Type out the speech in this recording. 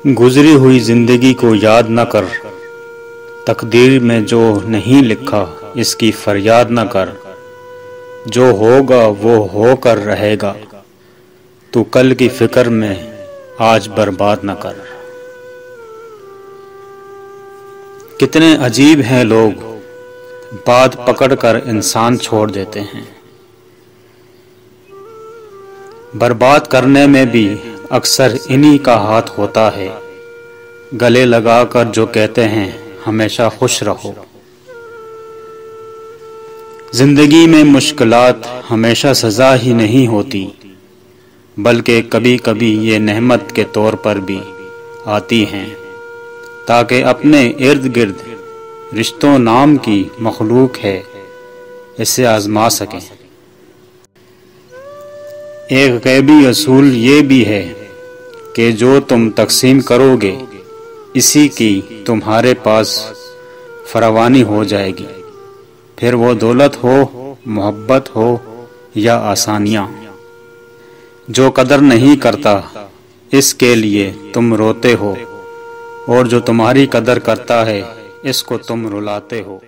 گزری ہوئی زندگی کو یاد نہ کر، تقدیر میں جو نہیں لکھا اس کی فریاد نہ کر، جو ہوگا وہ ہو کر رہے گا، تو کل کی فکر میں آج برباد نہ کر۔ کتنے عجیب ہیں لوگ، بات پکڑ کر انسان چھوڑ دیتے ہیں۔ برباد کرنے میں بھی اکثر انہی کا ہاتھ ہوتا ہے، گلے لگا کر جو کہتے ہیں ہمیشہ خوش رہو۔ زندگی میں مشکلات ہمیشہ سزا ہی نہیں ہوتی، بلکہ کبھی کبھی یہ نعمت کے طور پر بھی آتی ہیں، تاکہ اپنے ارد گرد رشتوں نام کی مخلوق ہے اسے آزما سکیں۔ ایک غیبی اصول یہ بھی ہے کہ جو تم تقسیم کرو گے اسی کی تمہارے پاس فراوانی ہو جائے گی، پھر وہ دولت ہو، محبت ہو یا آسانیاں۔ جو قدر نہیں کرتا اس کے لیے تم روتے ہو، اور جو تمہاری قدر کرتا ہے اس کو تم رلاتے ہو۔